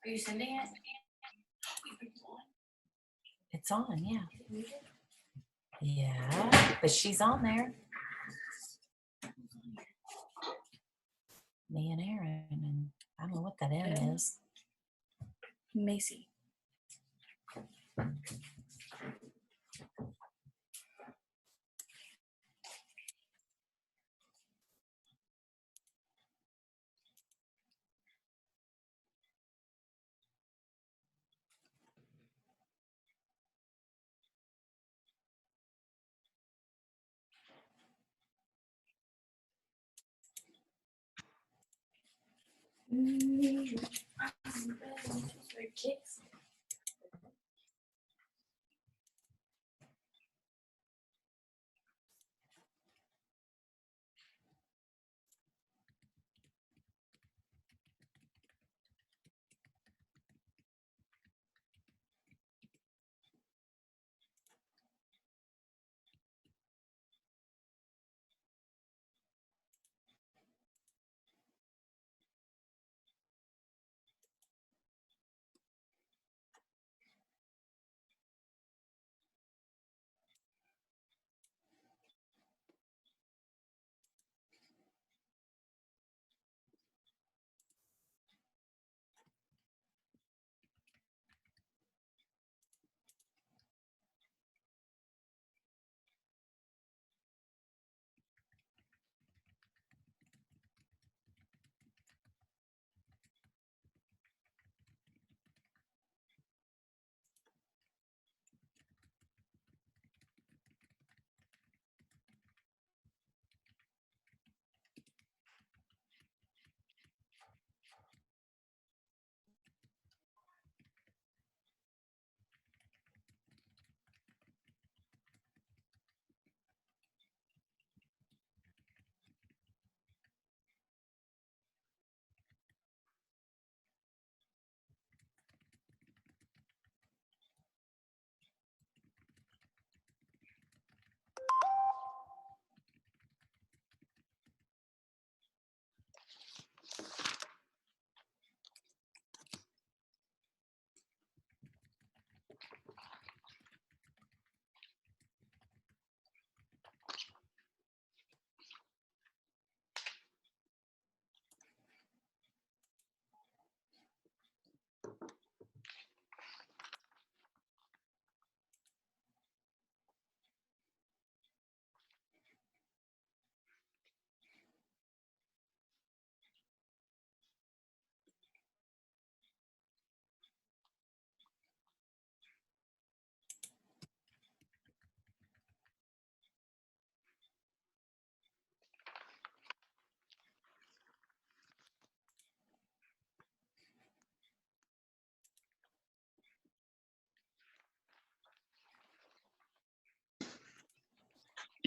Are you sending it? It's on, yeah. Yeah, but she's on there. Me and Aaron, and I don't know what that M is. Macy.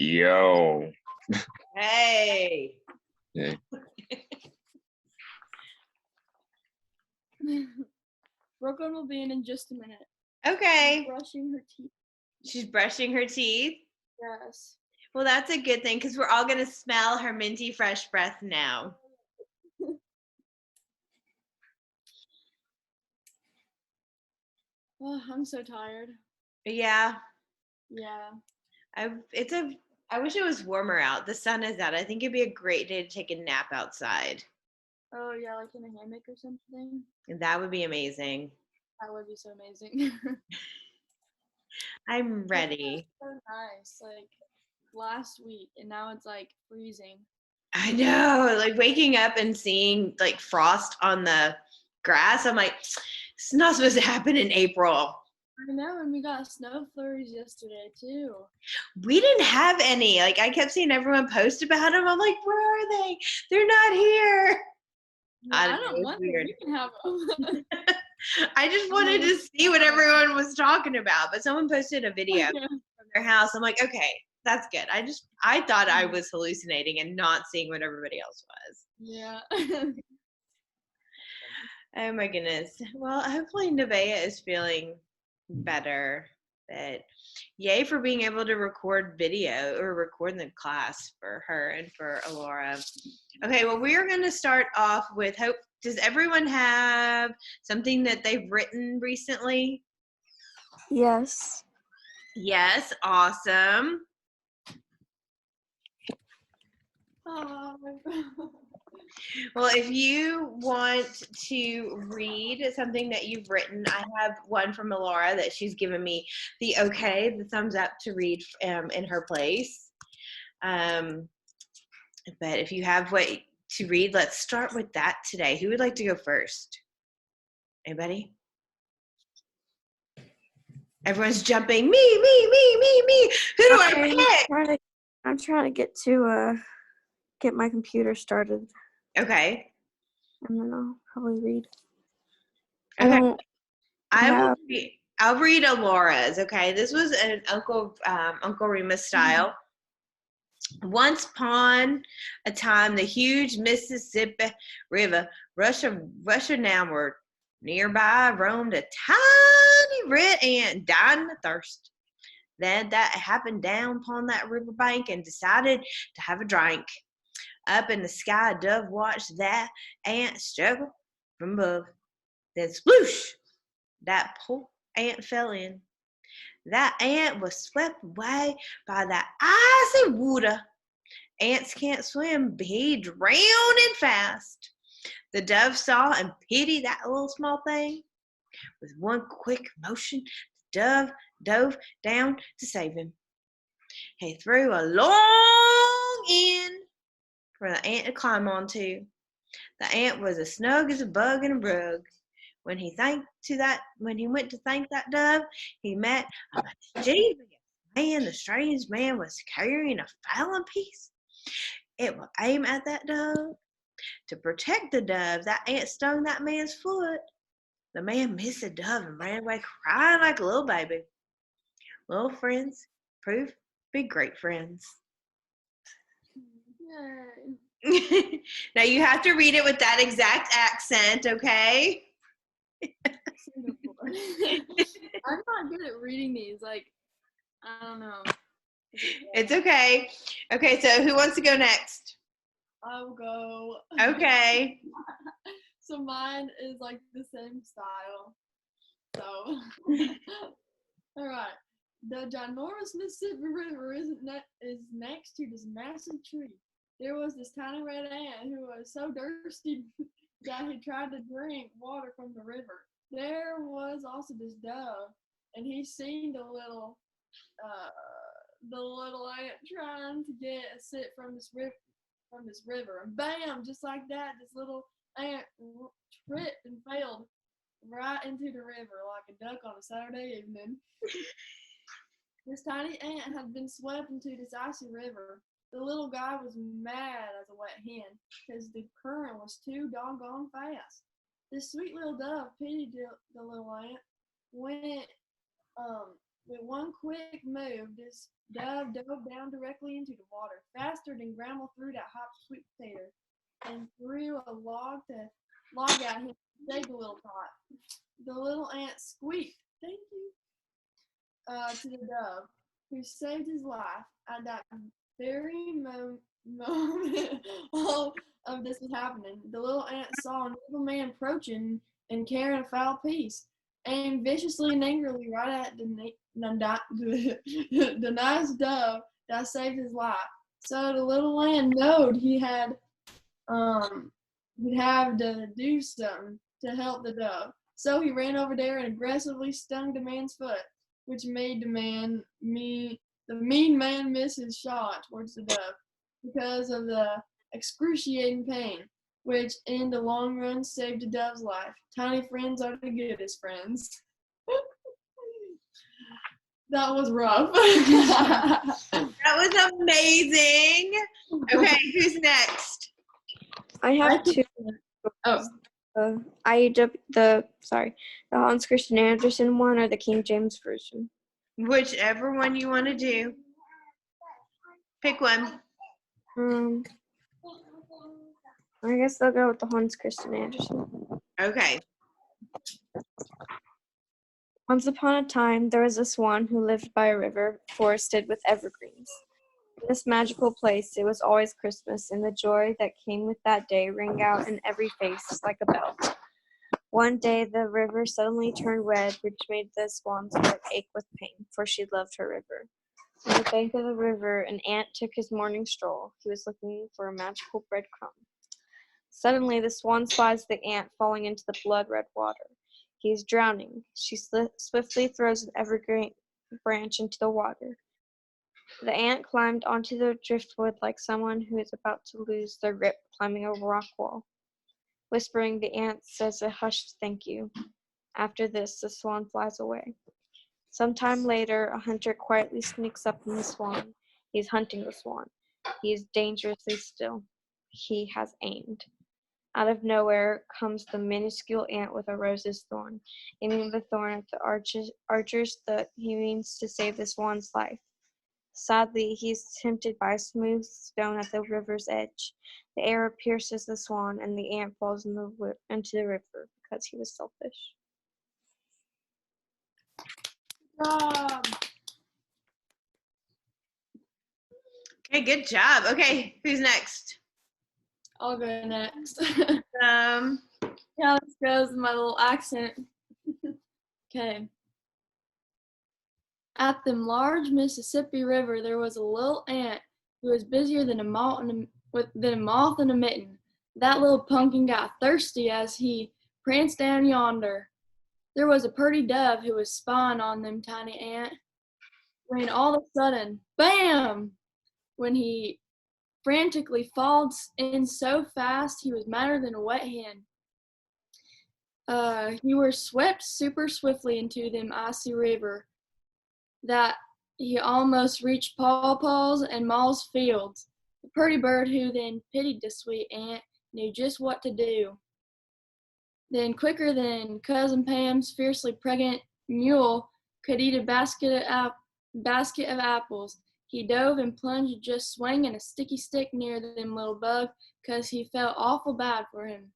Yo. Hey. Hey. Brooklyn will be in just a minute. Okay. Brushing her teeth. She's brushing her teeth. Yes. Well, that's a good thing because we're all going to smell her minty fresh breath now. Oh, I'm so tired. Yeah. Yeah. I wish it was warmer out. The sun is out. I think it'd be a great day to take a nap outside. Oh, yeah, like in a hammock or something. That would be amazing. That would be so amazing. I'm ready. So nice. Like last week, and now it's like freezing. I know. Like waking up and seeing like frost on the grass. I'm like, it's not supposed to happen in April. I know, and we got snow flurries yesterday too. We didn't have any. Like I kept seeing everyone post about them. I'm like, where are they? They're not here. I don't want them. You can have them. I just wanted to see what everyone was talking about. But someone posted a video from their house. I'm like, okay, that's good. I thought I was hallucinating and not seeing what everybody else was. Yeah. Oh my goodness. Well, hopefully Nevaeh is feeling better. But yay for being able to record video or record the class for her and for Alora. Okay, well, we are going to start off with Does everyone have something that they've written recently? Yes. Yes, awesome. Oh my God. Well, if you want to read something that you've written, I have one from Laura that she's given me the okay, the thumbs up to read in her place. But if you have what to read, let's start with that today. Who would like to go first? Anybody? Everyone's jumping. Me. Who do I pick? I'm trying to get my computer started, Okay. and then I'll probably read. Okay. have- I'll read Laura's. Okay. This was an Uncle Remus style. Once upon a time, the huge Mississippi River rushing downward. Nearby roamed a tiny red ant dying of thirst. Then that happened down upon that riverbank and decided to have a drink. Up in the sky, a dove watched that ant struggle from above. Then sploosh! That poor ant fell in. That ant was swept away by that icy water. Ants can't swim, but he drowning fast. The dove saw and pitied that little small thing. With one quick motion, the dove dove down to save him. He threw a long end for the ant to climb onto. The ant was as snug as a bug in a rug. When he went to thank that dove, he met a mischievous man. The strange man was carrying a fowling piece. It will aim at that dove. To protect the dove, that ant stung that man's foot. The man missed the dove and ran away crying like a little baby. Little friends proved to be great friends. Yay. Now you have to read it with that exact accent, okay? Singapore. I'm not good at reading these. Like, I don't know. It's okay. Okay, so who wants to go next? I'll go. Okay. So mine is like the same style. So, all right. The ginormous Mississippi River is next to this massive tree. There was this tiny red ant who was so thirsty that he tried to drink water from the river. There was also this dove, and he seen the little ant trying to get a sip from this river, and bam, just like that, this little ant tripped and fell right into the river like a duck on a Saturday evening. This tiny ant had been swept into this icy river. The little guy was mad as a wet hen because the current was too doggone fast. This sweet little dove pitied the little ant. With one quick move, this dove dove down directly into the water, faster than Grandma threw that hot sweet potato, and threw a log at him to save the little tot. The little ant squeaked, "Thank you," to the dove, who saved his life. At that very moment all of this was happening, the little ant saw a little man approaching and carrying a foul piece, aimed viciously and angrily right at the nice dove that saved his life. So the little ant knowed he'd have to do something to help the dove. So he ran over there and aggressively stung the man's foot, which made the mean man miss his shot towards the dove because of the excruciating pain, which in the long run saved the dove's life. Tiny friends are the goodest friends. That was rough. That was amazing. Okay, who's next? I have two. Oh. IEW, the Hans Christian Andersen one or the King James version. Whichever one you want to do. Pick one. I guess they'll go with the Hans Christian Andersen. Okay. Once upon a time, there was a swan who lived by a river forested with evergreens. In this magical place, it was always Christmas, and the joy that came with that day rang out in every face like a bell. One day, the river suddenly turned red, which made the swan's heart ache with pain, for she loved her river. On the bank of the river, an ant took his morning stroll. He was looking for a magical breadcrumb. Suddenly, the swan spies the ant falling into the blood-red water. He is drowning. She swiftly throws an evergreen branch into the water. The ant climbed onto the driftwood like someone who is about to lose their grip climbing a rock wall. Whispering, the ant says a hushed thank you. After this, the swan flies away. Some time later, a hunter quietly sneaks up on the swan. He is hunting the swan. He is dangerously still. He has aimed. Out of nowhere comes the minuscule ant with a rose's thorn, aiming the thorn at the archers that he means to save the swan's life. Sadly, he is tempted by a smooth stone at the river's edge. The arrow pierces the swan, and the ant falls into the river because he was selfish. Okay, good job. Okay, who's next? I'll go next. Um, Yeah, this goes in my little accent. Okay. At the large Mississippi River, there was a little ant who was busier than a moth in a mitten. That little pumpkin got thirsty as he pranced down yonder. There was a purty dove who was spying on them tiny ant. When all of a sudden, bam! When he frantically falls in so fast he was madder than a wet hen. He were swept super swiftly into them icy river that he almost reached Paw Paw's and Ma's fields. The pretty bird who then pitied the sweet ant knew just what to do. Then quicker than Cousin Pam's fiercely pregnant mule could eat a basket of apples, he dove and plunged just swinging a sticky stick near them little bug 'cause he felt awful bad for him.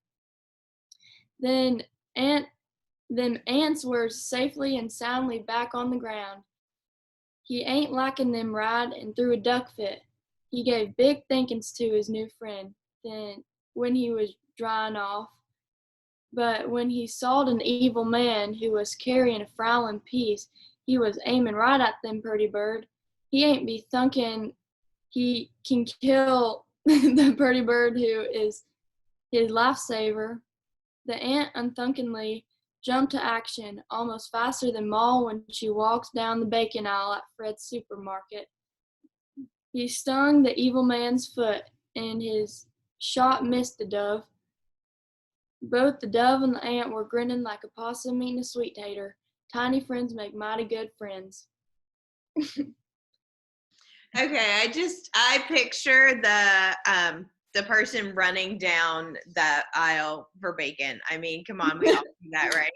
Then them ants were safely and soundly back on the ground. He ain't lacking them right and threw a duck fit. He gave big thankins to his new friend then when he was drying off. But when he saw an evil man who was carrying a fowling piece, he was aiming right at them purty bird. He ain't be thunkin' he can kill the purty bird who is his lifesaver. The ant unthinkingly jumped to action, almost faster than Ma when she walks down the bacon aisle at Fred's supermarket. He stung the evil man's foot, and his shot missed the dove. Both the dove and the ant were grinning like a possum eating a sweet tater. Tiny friends make mighty good friends. okay, I picture the person running down the aisle for bacon. I mean, come on, we all do that, right?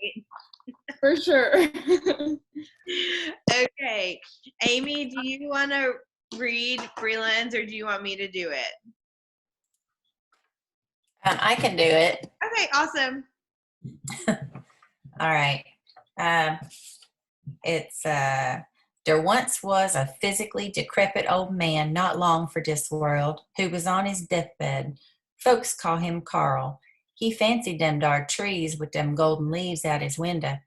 For sure. Okay, Amy, do you want to read Freelands or do you want me to do it? I can do it. Okay, awesome. All right. It's there once was a physically decrepit old man not long for this world who was on his deathbed. Folks call him Carl. He fancied them dar trees with them golden leaves out his window.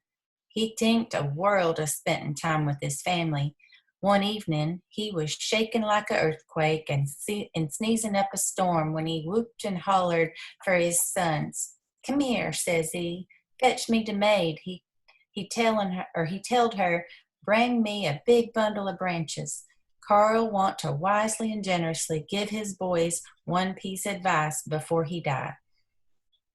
He thinked a world of spending time with his family. One evening, he was shaking like a earthquake and sneezing up a storm when he whooped and hollered for his sons. "Come here," says he. "Fetch me de maid." He telled her, "Bring me a big bundle of branches." Carl want to wisely and generously give his boys one piece of advice before he died.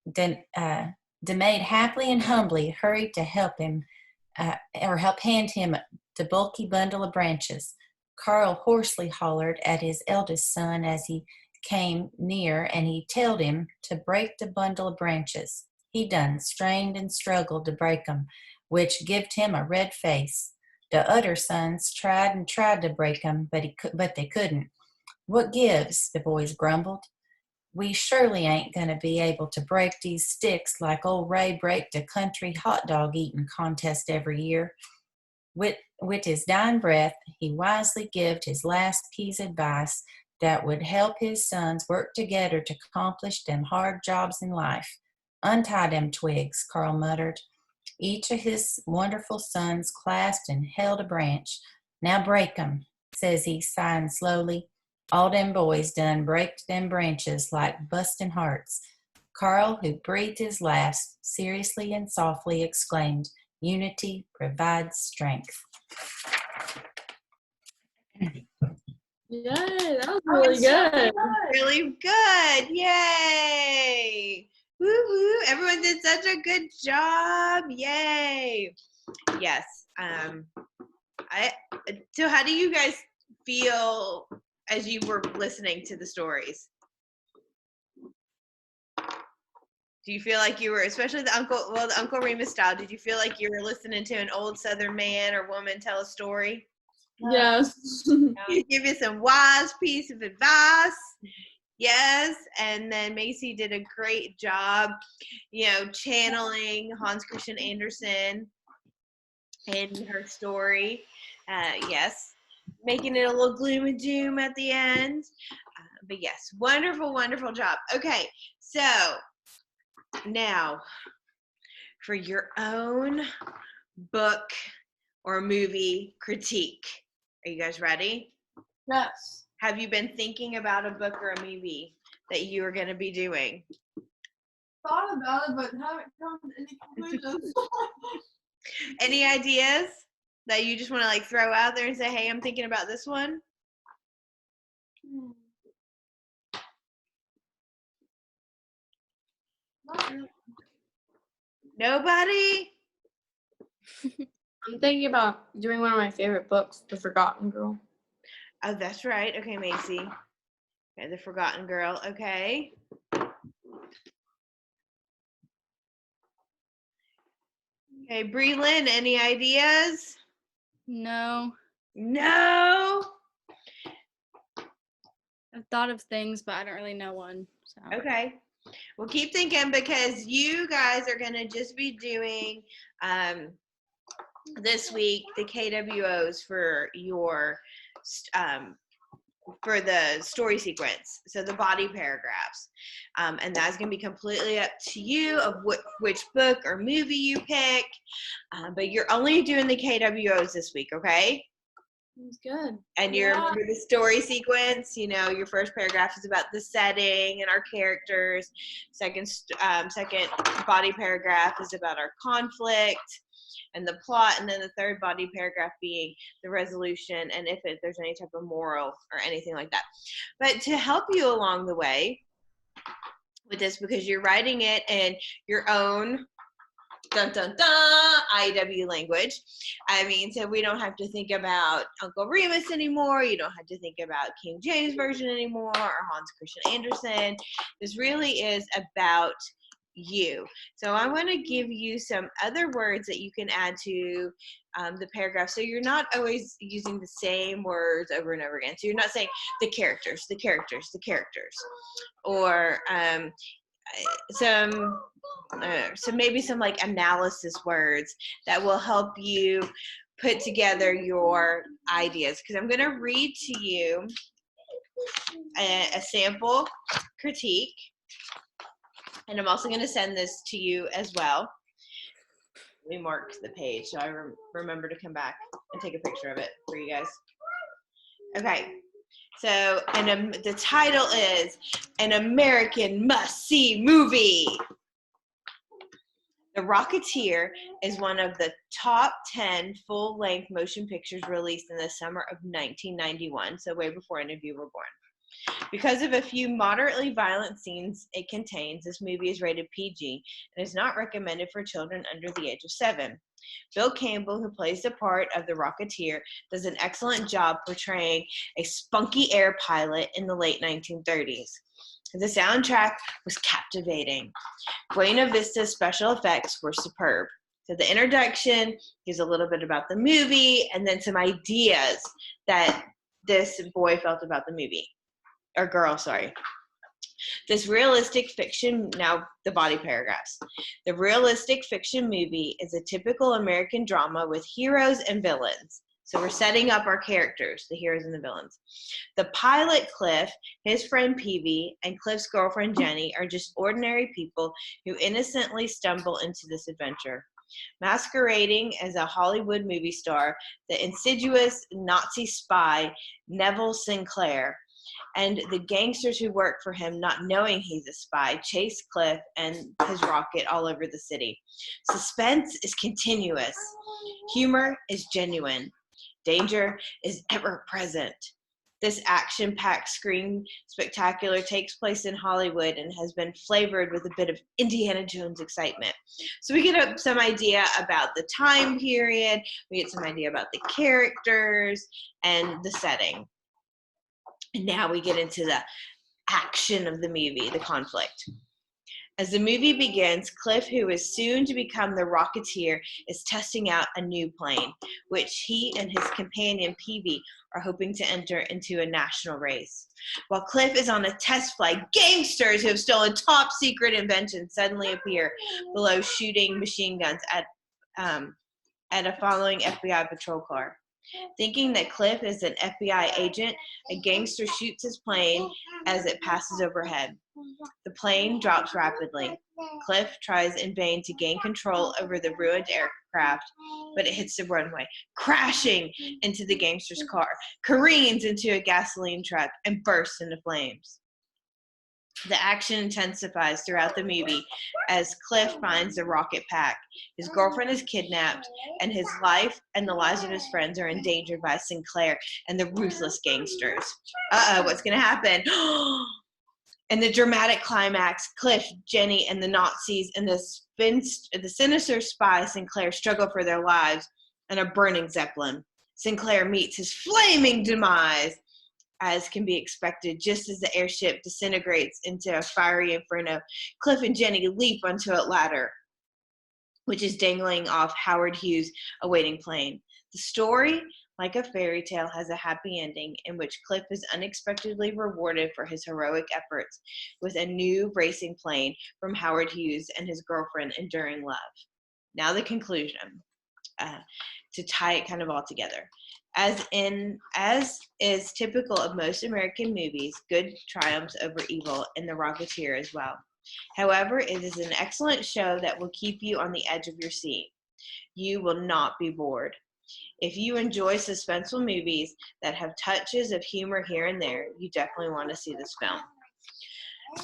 Then the maid happily and humbly hurried to help hand him the bulky bundle of branches. Carl hoarsely hollered at his eldest son as he came near, and he told him to break the bundle of branches. He done strained and struggled to break 'em, which gived him a red face. The other sons tried to break 'em, but they couldn't. "What gives?" the boys grumbled. "We surely ain't going to be able to break these sticks like old Ray break the country hot dog eating contest every year." With his dying breath, he wisely gave his last piece of advice that would help his sons work together to accomplish them hard jobs in life. Untie them twigs, Carl muttered. Each of his wonderful sons clasped and held a branch. Now break 'em, says he, sighing slowly. All them boys done break them branches like bustin' hearts. Carl, who breathed his last, seriously and softly exclaimed, Unity provides strength. Yay, that was really good. Really good. Yay. Woo-hoo. Everyone did such a good job. Yay. Yes. So how do you guys feel as you were listening to the stories? Do you feel like you were, especially the Uncle Remus style, did you feel like you were listening to an old Southern man or woman tell a story? Yes. He give you some wise piece of advice. Yes, and then Macy did a great job, channeling Hans Christian Andersen in her story. Yes, making it a little gloom and doom at the end. But yes, wonderful, wonderful job. Okay, so now for your own book or movie critique. Are you guys ready? Yes. Have you been thinking about a book or a movie that you are going to be doing? Thought about it, but haven't come to any conclusions. Any ideas that you just want to throw out there and say, hey, I'm thinking about this one? Not really. Nobody? I'm thinking about doing one of my favorite books, The Forgotten Girl. Oh, that's right. Okay, Macy. Okay, The Forgotten Girl. Okay. Okay, Bree Lynn, any ideas? No. No? I've thought of things, but I don't really know one. So. Okay. Well, keep thinking because you guys are going to just be doing this week the KWOs for your for the story sequence, so the body paragraphs, and that's going to be completely up to you of which book or movie you pick, but you're only doing the KWOs this week, okay? It's good. And you remember the story sequence, your first paragraph is about the setting and our characters. Second body paragraph is about our conflict and the plot, and then the third body paragraph being the resolution and if there's any type of moral or anything like that. But to help you along the way with this, because you're writing it in your own IEW language. So we don't have to think about Uncle Remus anymore. You don't have to think about King James Version anymore or Hans Christian Andersen. This really is about you. So I want to give you some other words that you can add to the paragraph. So you're not always using the same words over and over again. So you're not saying the characters, or so maybe some analysis words that will help you put together your ideas, because I'm going to read to you a sample critique, and I'm also going to send this to you as well. Let me mark the page so I remember to come back and take a picture of it for you guys. Okay. So, the title is An American Must-See Movie. The Rocketeer is one of the top 10 full-length motion pictures released in the summer of 1991, so way before any of you were born. Because of a few moderately violent scenes it contains, this movie is rated PG and is not recommended for children under the age of 7. Bill Campbell, who plays the part of the Rocketeer, does an excellent job portraying a spunky air pilot in the late 1930s. The soundtrack was captivating. Buena Vista's special effects were superb. So the introduction gives a little bit about the movie and then some ideas that this boy felt about the movie. Or girl, sorry. This realistic fiction, now the body paragraphs. The realistic fiction movie is a typical American drama with heroes and villains. So we're setting up our characters, the heroes and the villains. The pilot, Cliff, his friend Peavy, and Cliff's girlfriend Jenny are just ordinary people who innocently stumble into this adventure. Masquerading as a Hollywood movie star, the insidious Nazi spy Neville Sinclair and the gangsters who work for him, not knowing he's a spy, chase Cliff and his rocket all over the city. Suspense is continuous. Humor is genuine. Danger is ever present. This action-packed screen spectacular takes place in Hollywood and has been flavored with a bit of Indiana Jones excitement. So we get some idea about the time period, we get some idea about the characters and the setting. And now we get into the action of the movie, the conflict. As the movie begins, Cliff, who is soon to become the Rocketeer, is testing out a new plane, which he and his companion Peavy are hoping to enter into a national race. While Cliff is on a test flight, gangsters who have stolen top secret inventions suddenly appear below, shooting machine guns at a following FBI patrol car. Thinking that Cliff is an FBI agent, a gangster shoots his plane as it passes overhead. The plane drops rapidly. Cliff tries in vain to gain control over the ruined aircraft, but it hits the runway, crashing into the gangster's car, careens into a gasoline truck, and bursts into flames. The action intensifies throughout the movie as Cliff finds the rocket pack. His girlfriend is kidnapped, and his life and the lives of his friends are endangered by Sinclair and the ruthless gangsters. What's going to happen? In the dramatic climax, Cliff, Jenny, and the Nazis and the sinister spy Sinclair struggle for their lives in a burning Zeppelin. Sinclair meets his flaming demise, as can be expected, just as the airship disintegrates into a fiery inferno. Cliff and Jenny leap onto a ladder, which is dangling off Howard Hughes' awaiting plane. The story, like a fairy tale, has a happy ending in which Cliff is unexpectedly rewarded for his heroic efforts with a new racing plane from Howard Hughes and his girlfriend enduring love. Now the conclusion, to tie it kind of all together. As is typical of most American movies, good triumphs over evil in The Rocketeer as well. However, it is an excellent show that will keep you on the edge of your seat. You will not be bored. If you enjoy suspenseful movies that have touches of humor here and there, you definitely want to see this film.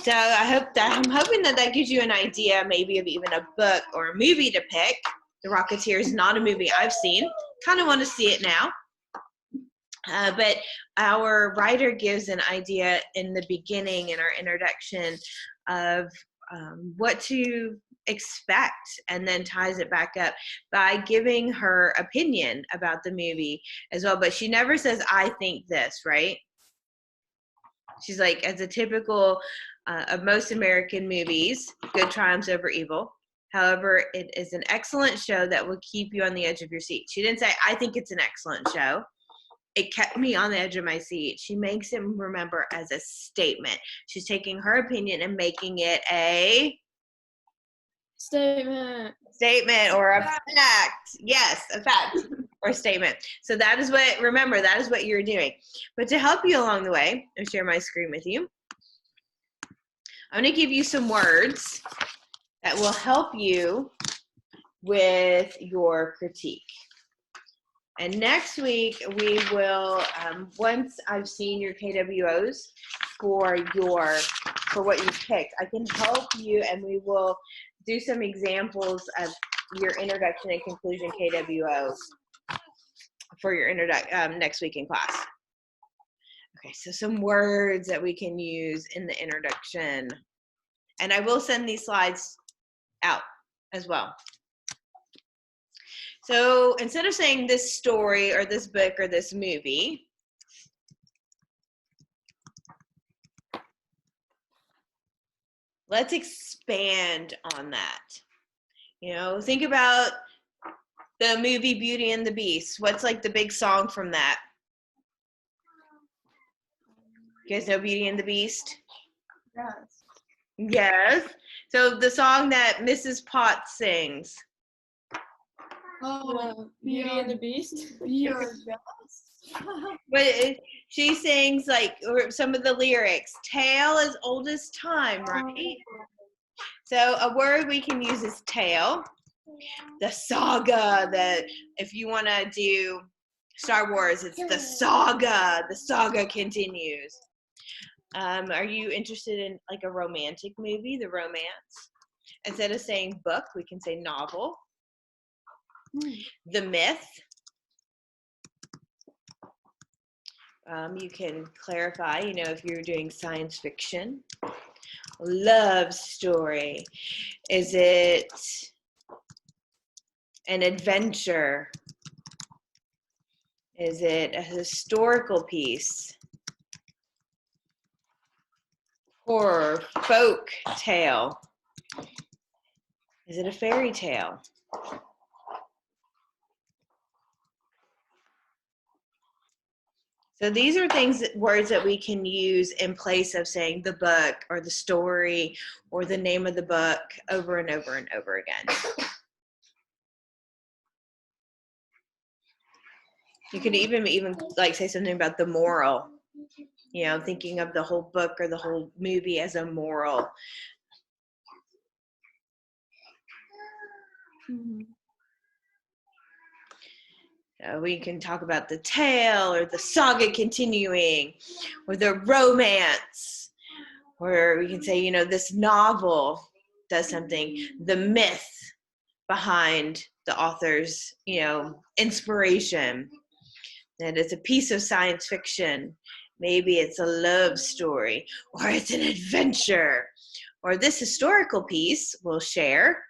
So I'm hoping that gives you an idea maybe of even a book or a movie to pick. The Rocketeer is not a movie I've seen. Kind of want to see it now. But our writer gives an idea in the beginning, in our introduction, of what to expect, and then ties it back up by giving her opinion about the movie as well. But she never says, I think this, right? She's like, as a typical of most American movies, good triumphs over evil. However, it is an excellent show that will keep you on the edge of your seat. She didn't say, I think it's an excellent show. It kept me on the edge of my seat. She makes it, remember, as a statement. She's taking her opinion and making it a Statement. Or a fact. Yes, a fact or a statement. So that is what you're doing. But to help you along the way, I'll share my screen with you. I'm going to give you some words that will help you with your critique. And next week, we will, once I've seen your KWOs for what you picked, I can help you, and we will do some examples of your introduction and conclusion KWOs for your next week in class. Okay, so some words that we can use in the introduction. And I will send these slides out as well. So instead of saying this story or this book or this movie, let's expand on that. You know, think about the movie Beauty and the Beast. What's like the big song from that? You guys know Beauty and the Beast? Yes. Yes. So the song that Mrs. Potts sings. Oh, Beauty and the Beast. You're jealous. But she sings like or some of the lyrics. Tale as old as time, right? So a word we can use is tale. The saga. If you want to do Star Wars, it's the saga. The saga continues. Are you interested in like a romantic movie? The romance. Instead of saying book, we can say novel. The myth. You can clarify, if you're doing science fiction. Love story. Is it an adventure? Is it a historical piece? Horror, folk tale. Is it a fairy tale? So these are words that we can use in place of saying the book or the story or the name of the book over and over and over again. You could even like say something about the moral, thinking of the whole book or the whole movie as a moral. We can talk about the tale or the saga continuing or the romance, or we can say, this novel does something, the myth behind the author's, inspiration, that it's a piece of science fiction. Maybe it's a love story, or it's an adventure, or this historical piece we'll share.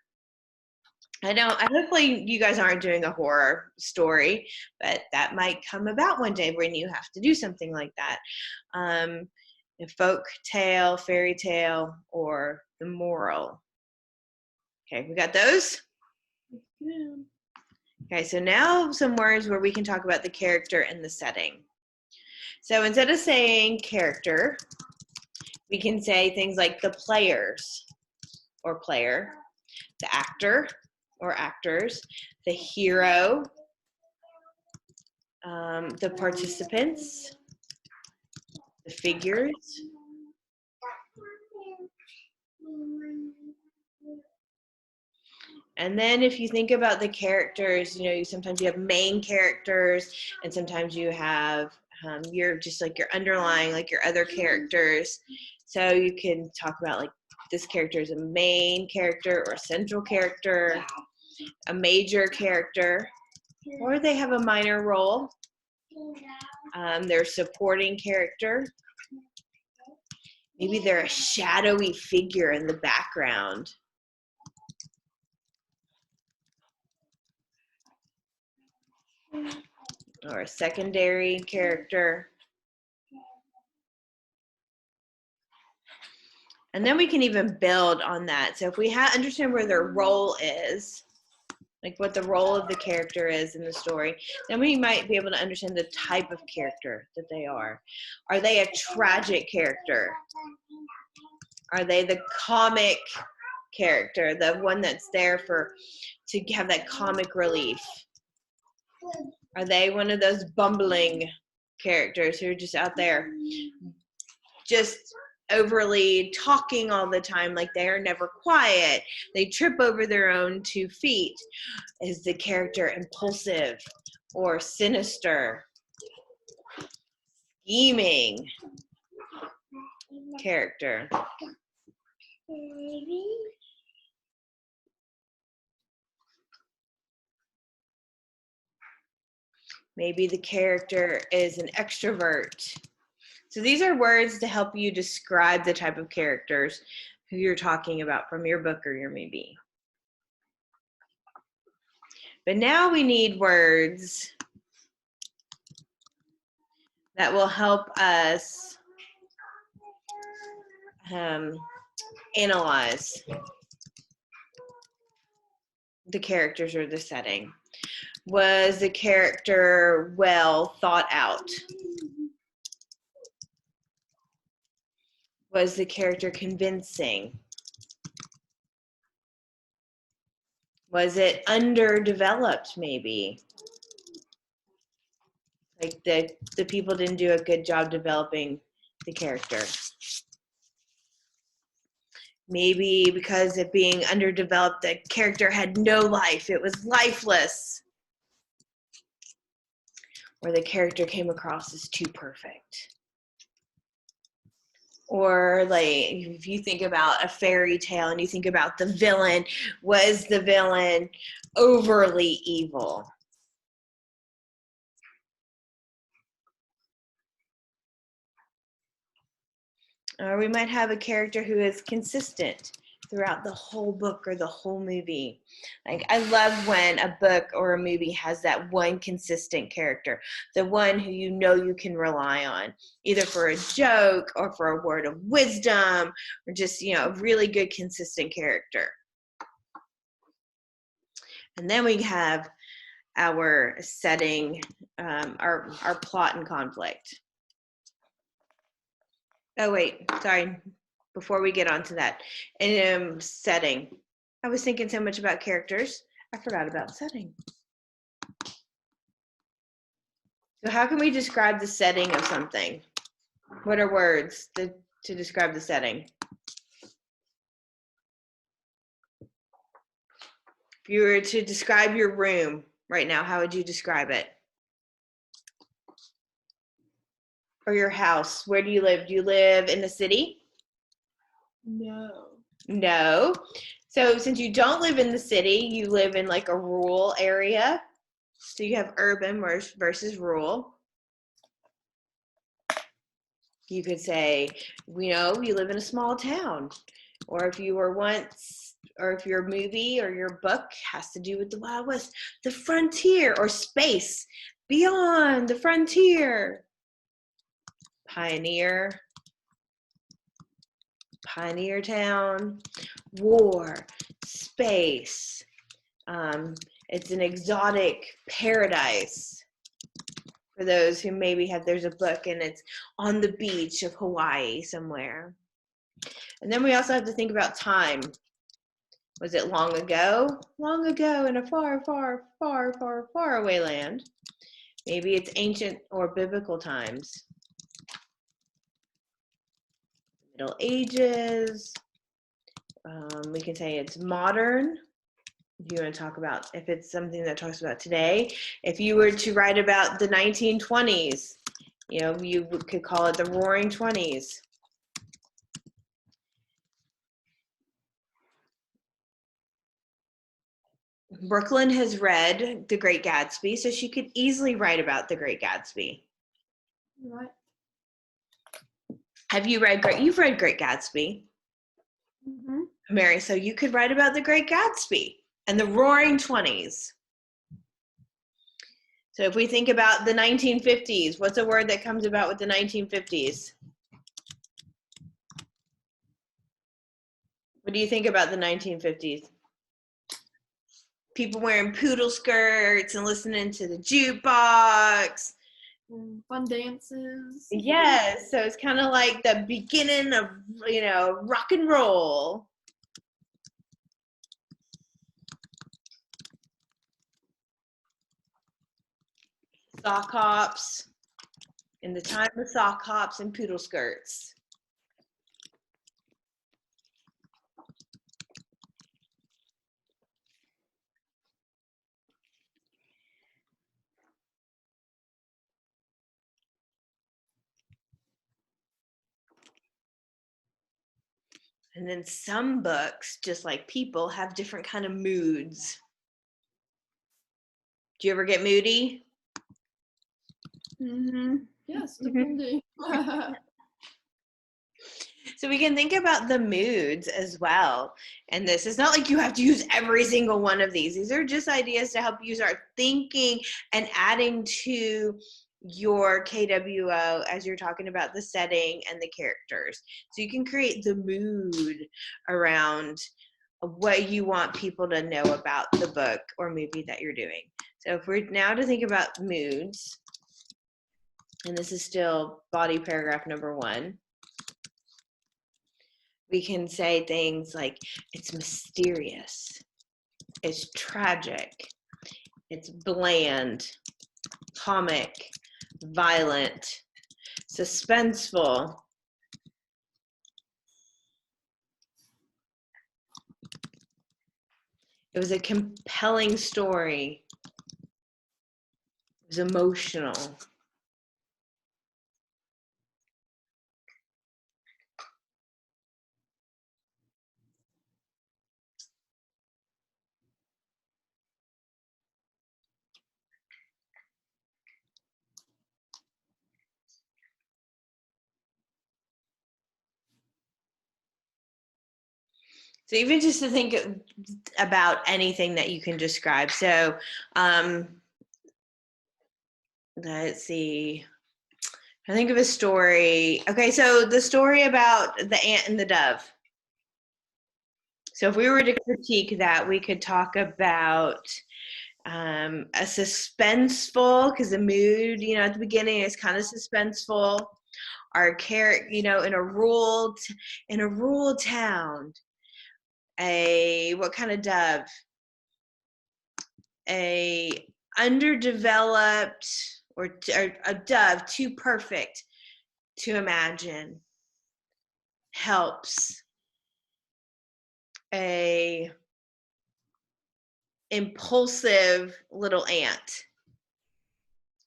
Hopefully you guys aren't doing a horror story, but that might come about one day when you have to do something like that. A folk tale, fairy tale, or the moral. Okay, we got those? Yeah. Okay, so now some words where we can talk about the character and the setting. So instead of saying character, we can say things like the players or player, the actor or actors, the hero, the participants, the figures. And then if you think about the characters, sometimes you have main characters and sometimes you have you're just like your underlying, like your other characters. So you can talk about like this character is a main character or a central character, a major character, or they have a minor role. They're a supporting character. Maybe they're a shadowy figure in the background. Or a secondary character. And then we can even build on that. So if we understand where their role is, like what the role of the character is in the story, then we might be able to understand the type of character that they are. Are they a tragic character? Are they the comic character, the one that's there to have that comic relief? Are they one of those bumbling characters who are just out there just overly talking all the time, like they are never quiet? They trip over their own 2 feet. Is the character impulsive or sinister? Scheming character. Maybe the character is an extrovert. So these are words to help you describe the type of characters who you're talking about from your book or your movie. But now we need words that will help us analyze the characters or the setting. Was the character well thought out? Was the character convincing? Was it underdeveloped, maybe? Like the people didn't do a good job developing the character. Maybe because it being underdeveloped, the character had no life. It was lifeless. Or the character came across as too perfect. Or like if you think about a fairy tale and you think about the villain, was the villain overly evil? Or we might have a character who is consistent throughout the whole book or the whole movie. Like, I love when a book or a movie has that one consistent character, the one who you know you can rely on, either for a joke or for a word of wisdom, or just, you know, a really good consistent character. And then we have our setting, our plot and conflict. Oh, wait, sorry. Before we get on to that, in setting, I was thinking so much about characters, I forgot about setting. So how can we describe the setting of something? What are words to describe the setting? If you were to describe your room right now, how would you describe it? Or your house, where do you live? Do you live in the city? No. No. So since you don't live in the city, you live in like a rural area. So you have urban versus rural. You could say, you know, you live in a small town. Or if you were once, or if your movie or your book has to do with the Wild West, the frontier or space beyond the frontier. Pioneer town, war, space. It's an exotic paradise for those who maybe have, there's a book and it's on the beach of Hawaii somewhere. And then we also have to think about time. Was it long ago? Long ago in a far, far, far, far, far away land. Maybe it's ancient or biblical times. Middle Ages. We can say it's modern. If you want to talk about, if it's something that talks about today. If you were to write about the 1920s, you know, you could call it the Roaring Twenties. Brooklyn has read The Great Gatsby, so she could easily write about The Great Gatsby. Right. Have you read You've read Great Gatsby, Mm-hmm. Mary, so you could write about The Great Gatsby and the Roaring Twenties. So if we think about the 1950s, what's a word that comes about with the 1950s? What do you think about the 1950s? People wearing poodle skirts and listening to the jukebox. Fun dances. Yes, so it's kind of like the beginning of, you know, rock and roll. Sock hops, in the time of sock hops and poodle skirts. And then some books, just like people, have different kind of moods. Do you ever get moody? Mm-hmm. Yes, depending. So we can think about the moods as well. And this is not like you have to use every single one of these. These are just ideas to help you start thinking and adding to your KWO as you're talking about the setting and the characters. So you can create the mood around what you want people to know about the book or movie that you're doing. So if we're now to think about moods, and this is still body paragraph number 1. We can say things like, it's mysterious, it's tragic, it's bland, comic, violent, suspenseful. It was a compelling story. It was emotional. So even just to think about anything that you can describe. So let's see. I think of a story. Okay, so the story about the ant and the dove. So if we were to critique that, we could talk about a suspenseful, because the mood, at the beginning is kind of suspenseful. Our character, in a rural town. What kind of dove? A underdeveloped or a dove too perfect to imagine helps a impulsive little ant.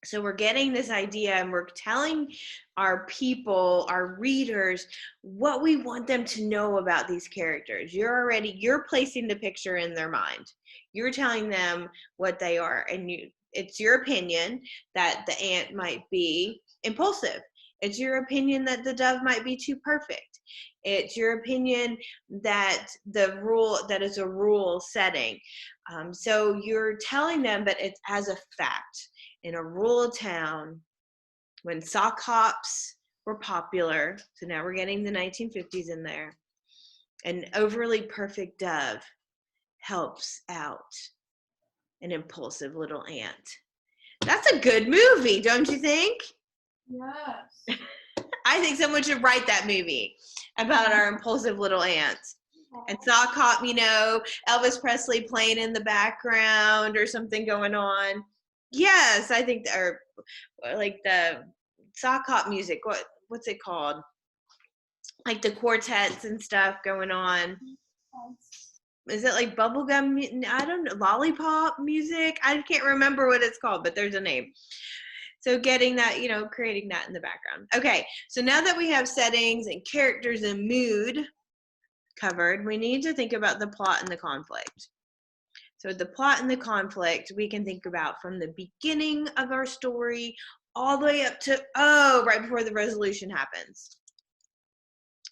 So we're getting this idea and we're telling our people, our readers, what we want them to know about these characters. You're placing the picture in their mind. You're telling them what they are, and it's your opinion that the ant might be impulsive. It's your opinion that the dove might be too perfect. It's your opinion that it's a rural setting. So you're telling them, but it's as a fact. In a rural town, when sock hops were popular, so now we're getting the 1950s in there, an overly perfect dove helps out an impulsive little ant. That's a good movie, don't you think? Yes. I think someone should write that movie about our impulsive little ants. And sock hop, Elvis Presley playing in the background or something going on. Yes, I think, or like the sock hop music. What's it called? Like the quartets and stuff going on. Is it like bubblegum? I don't know. Lollipop music? I can't remember what it's called, but there's a name. So getting that, creating that in the background. Okay, so now that we have settings and characters and mood covered, we need to think about the plot and the conflict. So the plot and the conflict we can think about from the beginning of our story all the way up to, right before the resolution happens.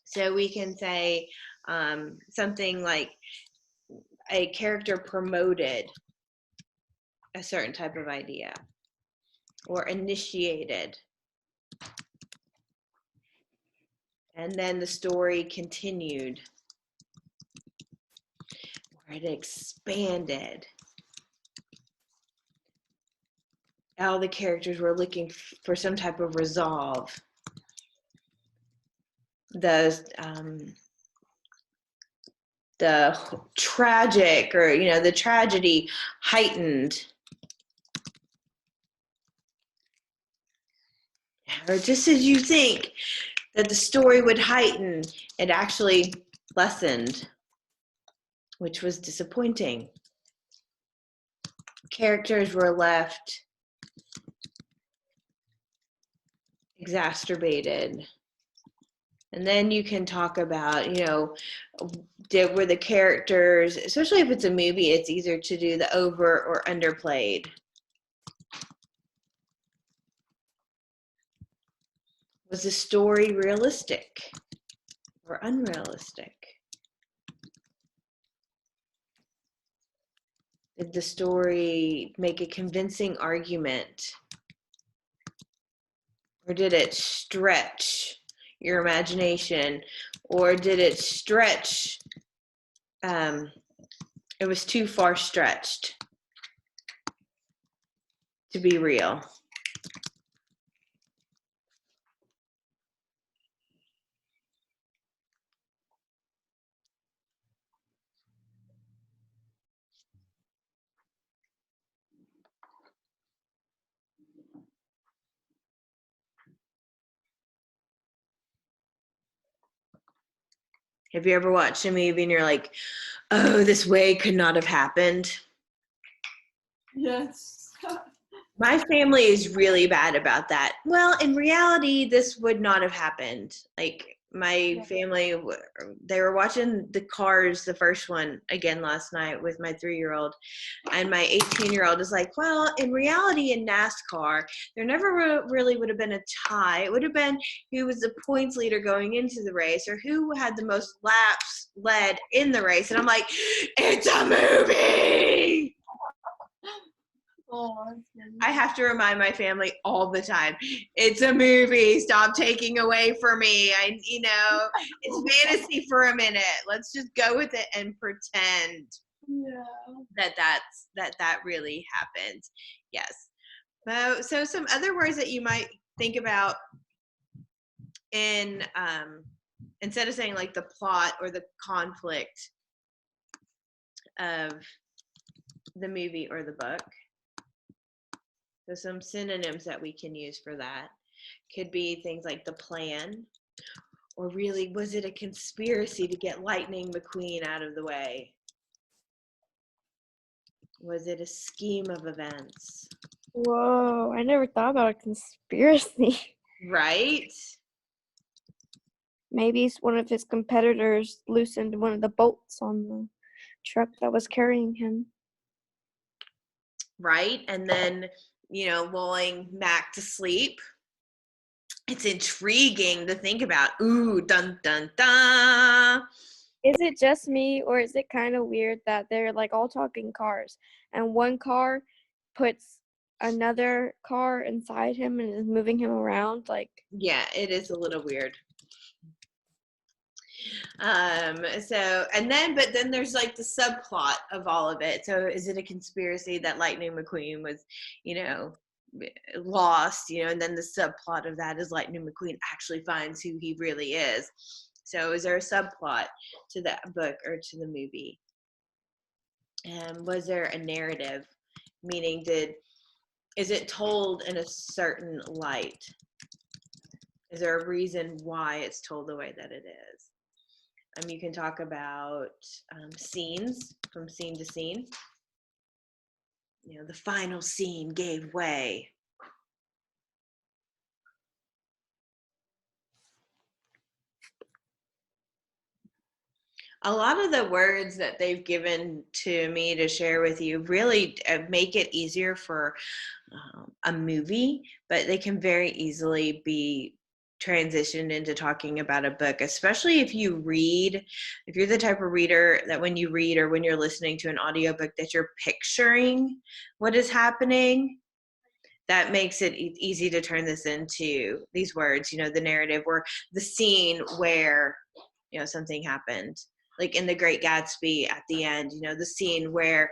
So we can say something like a character promoted a certain type of idea or initiated. And then the story continued, or it expanded. All the characters were looking for some type of resolve. The tragic, or the tragedy heightened. Or just as you think that the story would heighten, it actually lessened, which was disappointing. Characters were left exacerbated. And then you can talk about, were the characters, especially if it's a movie, it's easier to do the over or underplayed. Was the story realistic or unrealistic? Did the story make a convincing argument? Or did it stretch your imagination? Or did it stretch, it was too far stretched to be real? Have you ever watched a movie and you're like, oh, this way could not have happened? Yes. My family is really bad about that. Well, in reality, this would not have happened. Like my family, they were watching the Cars, the first one, again last night with my 3-year-old, and my 18-year-old is like, well, in reality, in NASCAR, there never really would have been a tie. It would have been who was the points leader going into the race, or who had the most laps led in the race. And I'm like, it's a movie. Oh, that's funny. I have to remind my family all the time, it's a movie. Stop taking away from me. It's fantasy for a minute. Let's just go with it and pretend Yeah. that really happened. Yes. So some other words that you might think about in instead of saying like the plot or the conflict of the movie or the book. So some synonyms that we can use for that could be things like the plan, or really, was it a conspiracy to get Lightning McQueen out of the way? Was it a scheme of events? Whoa, I never thought about a conspiracy. Right? Maybe one of his competitors loosened one of the bolts on the truck that was carrying him. Right? And then, lulling Mac to sleep. It's intriguing to think about. Ooh, dun, dun, dun. Is it just me, or is it kind of weird that they're like all talking cars, and one car puts another car inside him and is moving him around? Like, Yeah, it is a little weird. But then there's like the subplot of all of it. So is it a conspiracy that Lightning McQueen was, lost, and then the subplot of that is Lightning McQueen actually finds who he really is. So is there a subplot to that book or to the movie? And was there a narrative? Meaning, is it told in a certain light? Is there a reason why it's told the way that it is? You can talk about scenes, from scene to scene. The final scene gave way. A lot of the words that they've given to me to share with you really make it easier for a movie, but they can very easily be transitioned into talking about a book, especially if you're the type of reader that when you read or when you're listening to an audiobook that you're picturing what is happening. That makes it easy to turn this into these words, the narrative or the scene where something happened, like in The Great Gatsby at the end, the scene where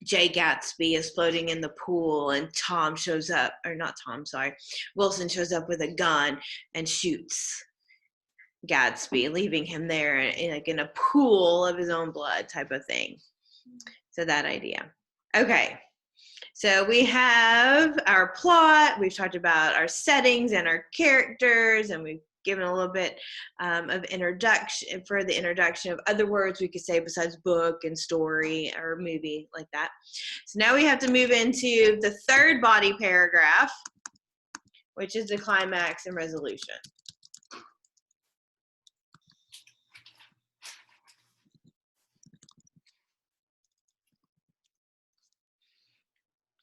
Jay Gatsby is floating in the pool and Wilson shows up with a gun and shoots Gatsby, leaving him there in a pool of his own blood type of thing. So that idea. Okay. So we have our plot, we've talked about our settings and our characters, and we've given a little bit of introduction of other words we could say besides book and story or movie, like that. So now we have to move into the third body paragraph, which is the climax and resolution.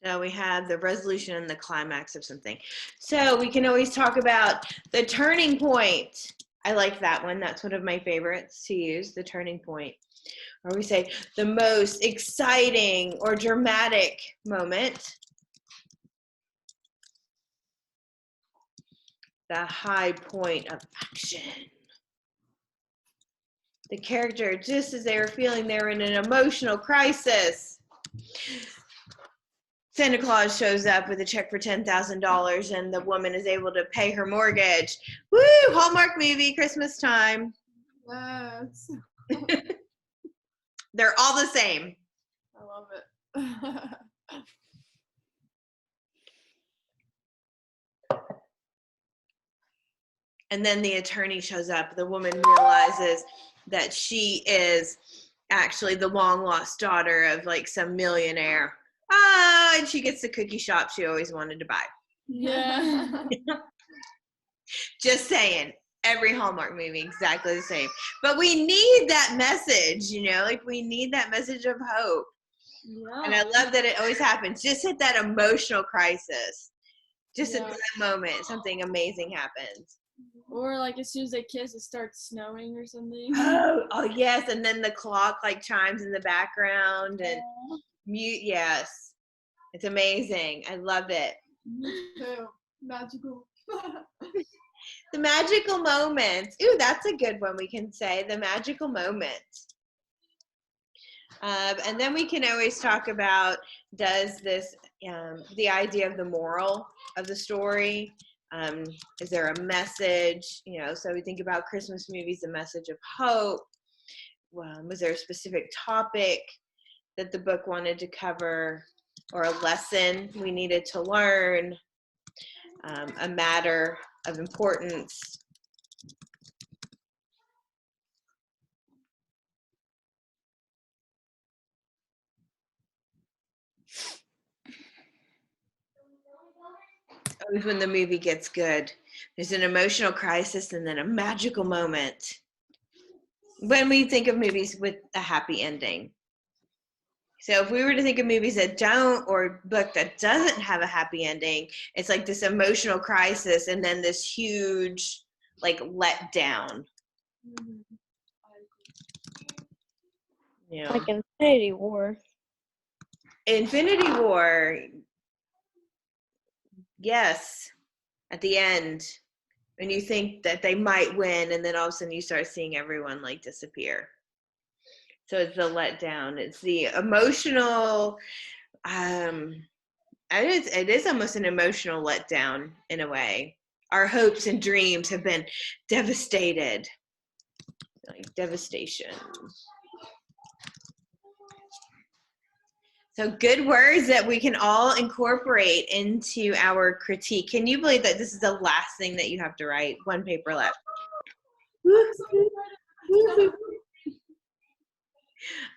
So we have the resolution and the climax of something. So we can always talk about the turning point. I like that one. That's one of my favorites to use, the turning point. Or we say the most exciting or dramatic moment. The high point of action. The character, just as they were feeling they were in an emotional crisis, Santa Claus shows up with a check for $10,000 and the woman is able to pay her mortgage. Woo! Hallmark movie, Christmas time. Yes. They're all the same. I love it. And then the attorney shows up. The woman realizes that she is actually the long lost daughter of like some millionaire. And she gets the cookie shop she always wanted to buy. Yeah. Just saying. Every Hallmark movie exactly the same. But we need that message, like we need that message of hope. Yeah. And I love that it always happens. Just at that emotional crisis. Just at Yeah. that moment, something amazing happens. Or like as soon as they kiss, it starts snowing or something. Oh yes, and then the clock like chimes in the background and mute. Yes, it's amazing. I love it. Me too. Magical. The magical moments. Ooh, that's a good one. We can say the magical moments. And then we can always talk about, does this, the idea of the moral of the story, is there a message? So we think about Christmas movies, the message of hope. Was there a specific topic that the book wanted to cover, or a lesson we needed to learn, a matter of importance? Always when the movie gets good, there's an emotional crisis and then a magical moment. When we think of movies with a happy ending. So if we were to think of movies that don't, or book that doesn't have a happy ending, it's like this emotional crisis and then this huge like letdown. Like Infinity War. Infinity War, yes, at the end, when you think that they might win, and then all of a sudden you start seeing everyone like disappear. So it's the letdown. It's the emotional. It is almost an emotional letdown in a way. Our hopes and dreams have been devastated, like devastation. So good words that we can all incorporate into our critique. Can you believe that this is the last thing that you have to write? One paper left.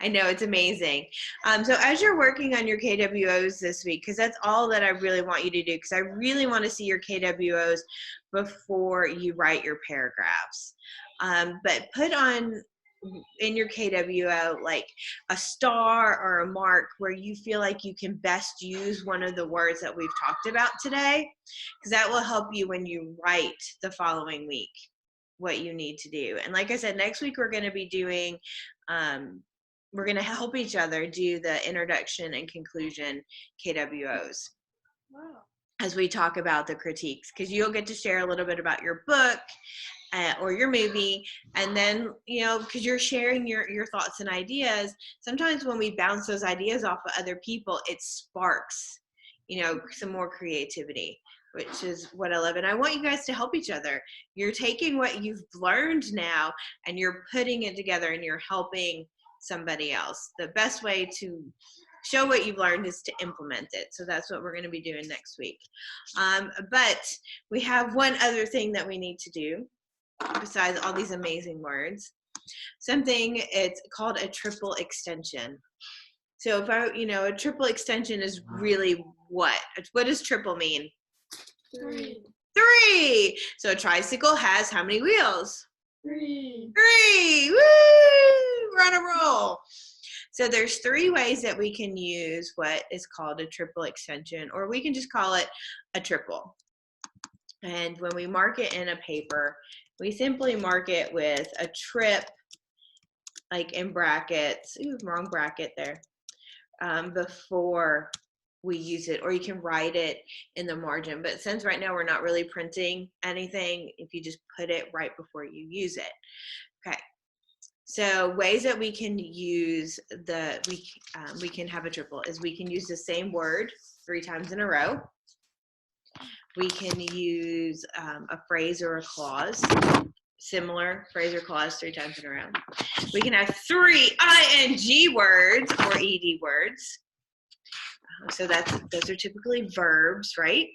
I know, it's amazing. So as you're working on your KWOs this week, because that's all that I really want you to do, because I really want to see your KWOs before you write your paragraphs. But put on in your KWO like a star or a mark where you feel like you can best use one of the words that we've talked about today, because that will help you when you write the following week what you need to do. And like I said, next week we're going to be doing we're going to help each other do the introduction and conclusion KWOs. Wow. As we talk about the critiques, because you'll get to share a little bit about your book or your movie, and then because you're sharing your thoughts and ideas, sometimes when we bounce those ideas off of other people, it sparks some more creativity, which is what I love. And I want you guys to help each other. You're taking what you've learned now and you're putting it together and you're helping somebody else. The best way to show what you've learned is to implement it. So that's what we're going to be doing next week. But we have one other thing that we need to do besides all these amazing words. It's called a triple extension. So if a triple extension is really what does triple mean? 3. 3. So a tricycle has how many wheels? 3. 3. Woo! We're on a roll. So there's 3 ways that we can use what is called a triple extension, or we can just call it a triple. And when we mark it in a paper, we simply mark it with a trip, like in brackets. Ooh, wrong bracket there. Before we use it, or you can write it in the margin. But since right now we're not really printing anything, if you just put it right before you use it. Okay. So ways that we can use we can have a triple is we can use the same word 3 times in a row. We can use a phrase or a clause, similar phrase or clause 3 times in a row. We can have 3 ing words or ed words. So those are typically verbs, right?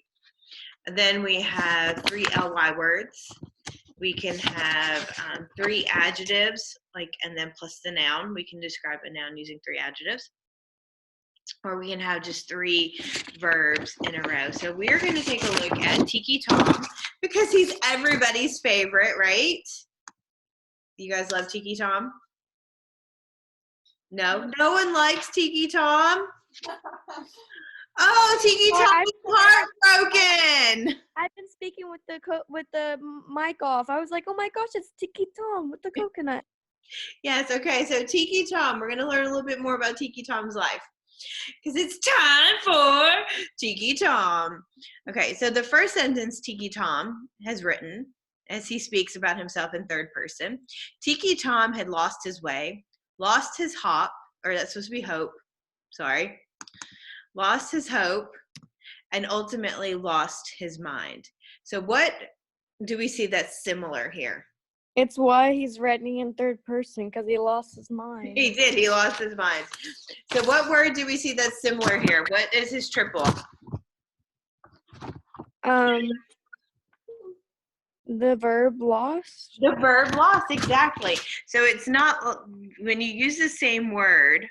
And then we have 3 ly words. We can have 3 adjectives, and then plus the noun. We can describe a noun using 3 adjectives. Or we can have just 3 verbs in a row. So we're going to take a look at Tiki Tom because he's everybody's favorite, right? You guys love Tiki Tom? No? No one likes Tiki Tom? Oh, Tiki Tom is heartbroken. I've been speaking with the mic off. I was like, oh my gosh, it's Tiki Tom with the coconut. Yes, okay. So Tiki Tom, we're going to learn a little bit more about Tiki Tom's life. Because it's time for Tiki Tom. Okay, so the first sentence Tiki Tom has written as he speaks about himself in 3rd person. Tiki Tom had lost his way, lost his hop, or that's supposed to be hope, sorry. Lost his hope, and ultimately lost his mind. So what do we see that's similar here? It's why he's writing in 3rd person, because he lost his mind. He did. He lost his mind. So what word do we see that's similar here? What is his triple? The verb lost. The verb lost, exactly. So it's not, when you use the same word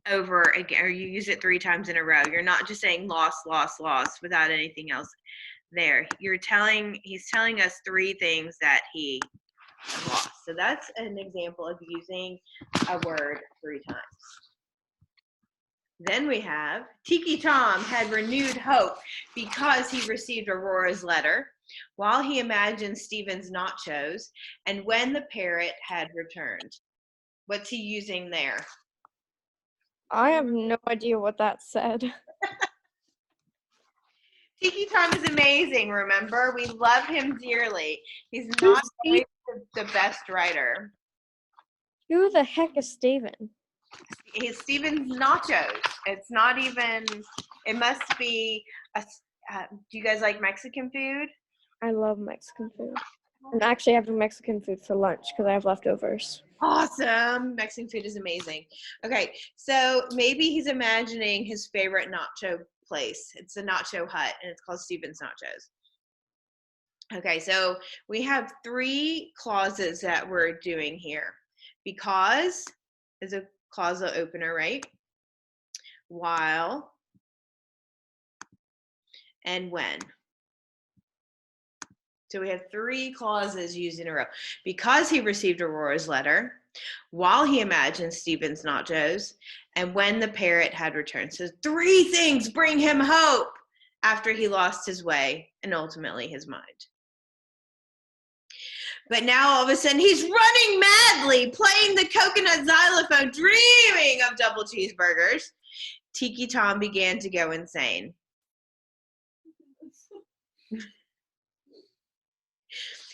over again, or you use it 3 times in a row, you're not just saying lost, lost, lost without anything else there. He's telling us 3 things that he lost. So that's an example of using a word 3 times. Then we have Tiki Tom had renewed hope because he received Aurora's letter while he imagined Stephen's nachos and when the parrot had returned. What's he using there? I have no idea what that said. Tiki Tom is amazing, remember? We love him dearly. He's not always the best writer. Who the heck is Steven? He's Stephen's nachos. It's not even, it must be, do you guys like Mexican food? I love Mexican food. I'm actually having Mexican food for lunch because I have leftovers. Awesome. Mexican food is amazing. Okay, so maybe he's imagining his favorite nacho place. It's a nacho hut, and it's called Stephen's Nachos. Okay, so we have 3 clauses that we're doing here. Because is a clausal opener, right? While and when. So we have 3 clauses used in a row. Because he received Aurora's letter, while he imagined Stephen's nachos, and when the parrot had returned. So 3 things bring him hope after he lost his way and ultimately his mind. But now all of a sudden he's running madly, playing the coconut xylophone, dreaming of double cheeseburgers. Tiki Tom began to go insane.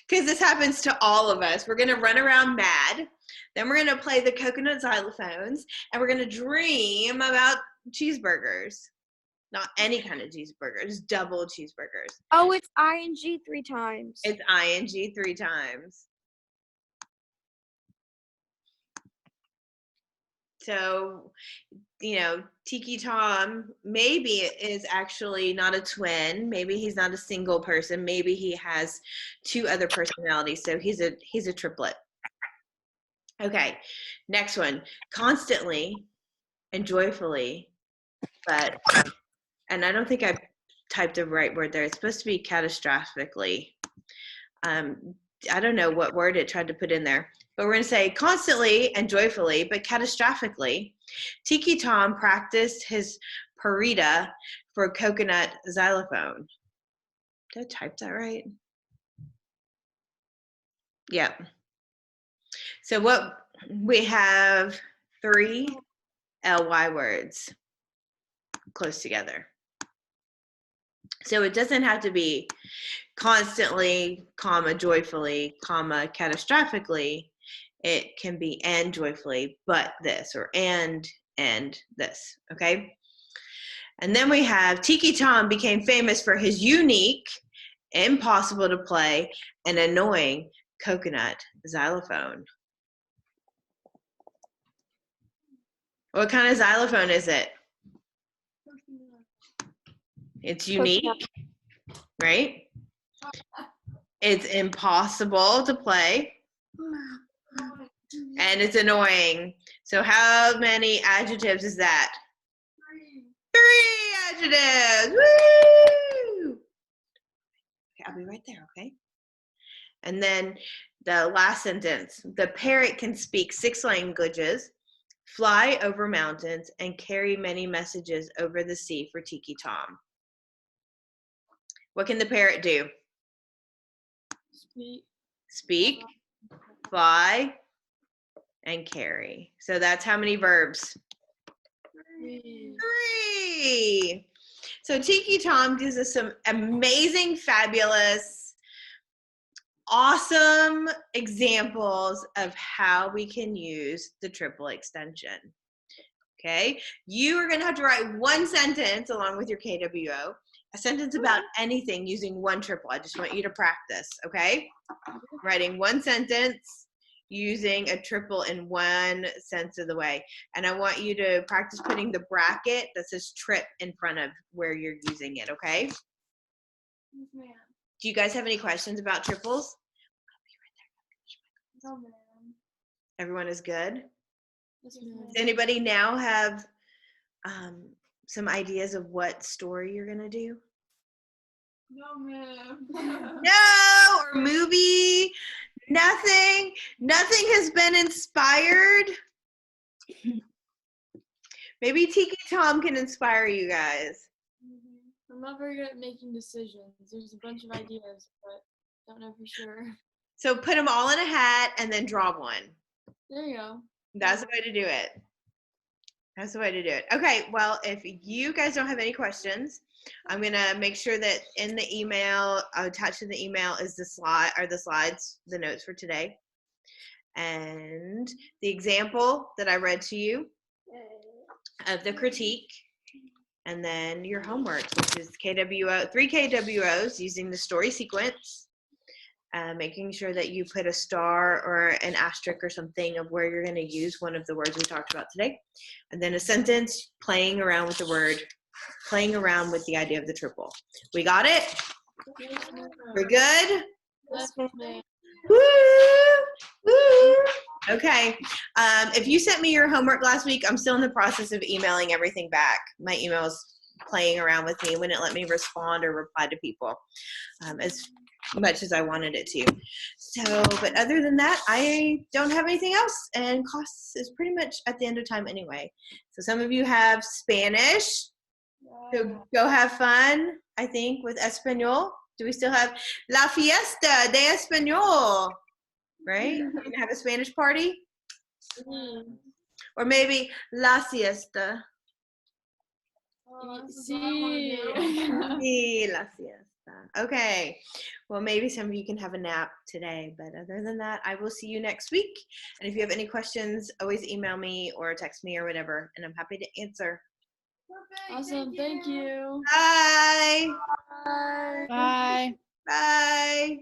Because this happens to all of us. We're going to run around mad. Then we're going to play the coconut xylophones. And we're going to dream about cheeseburgers. Not any kind of cheeseburgers, double cheeseburgers. Oh, it's ing 3 times. It's ing 3 times. So, Tiki Tom maybe is actually not a twin. Maybe he's not a single person. Maybe he has 2 other personalities. So he's a triplet. Okay, next one. Constantly and joyfully, and I don't think I typed the right word there. It's supposed to be catastrophically. I don't know what word it tried to put in there. But we're going to say constantly and joyfully, but catastrophically, Tiki Tom practiced his parida for coconut xylophone. Did I type that right? Yep. So what we have 3 ly words close together. So it doesn't have to be constantly, comma, joyfully, comma, catastrophically. It can be and joyfully, but this, or and this, okay? And then we have Tiki Tom became famous for his unique, impossible to play, and annoying coconut xylophone. What kind of xylophone is it? It's unique, right? It's impossible to play. And it's annoying. So how many adjectives is that? 3 adjectives. Woo! Okay, I'll be right there, okay? And then the last sentence. The parrot can speak 6 languages, fly over mountains, and carry many messages over the sea for Tiki Tom. What can the parrot do? Speak, fly, and carry. So that's how many verbs? 3. So Tiki Tom gives us some amazing, fabulous, awesome examples of how we can use the triple extension. Okay, you are going to have to write 1 sentence along with your KWO, a sentence about anything using 1 triple. I just want you to practice, okay? Writing 1 sentence using a triple in 1 sense of the way. And I want you to practice putting the bracket that says trip in front of where you're using it, okay? Yes, ma'am. Do you guys have any questions about triples? No, ma'am. Everyone is good? Yes, ma'am. Does anybody now have some ideas of what story you're gonna do? No, ma'am. No, or movie? Nothing? Nothing has been inspired? Maybe Tiki Tom can inspire you guys. I'm not very good at making decisions. There's a bunch of ideas, but don't know for sure. So put them all in a hat and then draw one. There you go. That's the way to do it. That's the way to do it. Okay, well, if you guys don't have any questions, I'm gonna make sure that in the email, attached to the email is the slides, the notes for today, and the example that I read to you of the critique, and then your homework, which is 3 KWOs using the story sequence. Making sure that you put a star or an asterisk or something of where you're going to use one of the words we talked about today. And then a sentence playing around with the word, playing around with the idea of the triple. We got it? Yes, ma'am. We're good? Yes, ma'am. Woo! Woo! Okay. If you sent me your homework last week, I'm still in the process of emailing everything back. My email's playing around with me. It wouldn't let me respond or reply to people. As much as I wanted it to. So, but other than that, I don't have anything else, and class is pretty much at the end of time anyway. So some of you have Spanish, so go have fun, I think, with Espanol. Do we still have La Fiesta de Espanol, right? You can have a Spanish party? Or maybe La Siesta. See. Sí, la siesta. Okay. Well, maybe some of you can have a nap today, but other than that, I will see you next week. And if you have any questions, always email me or text me or whatever, and I'm happy to answer. Awesome. Thank you. Bye. Bye. Bye. Bye.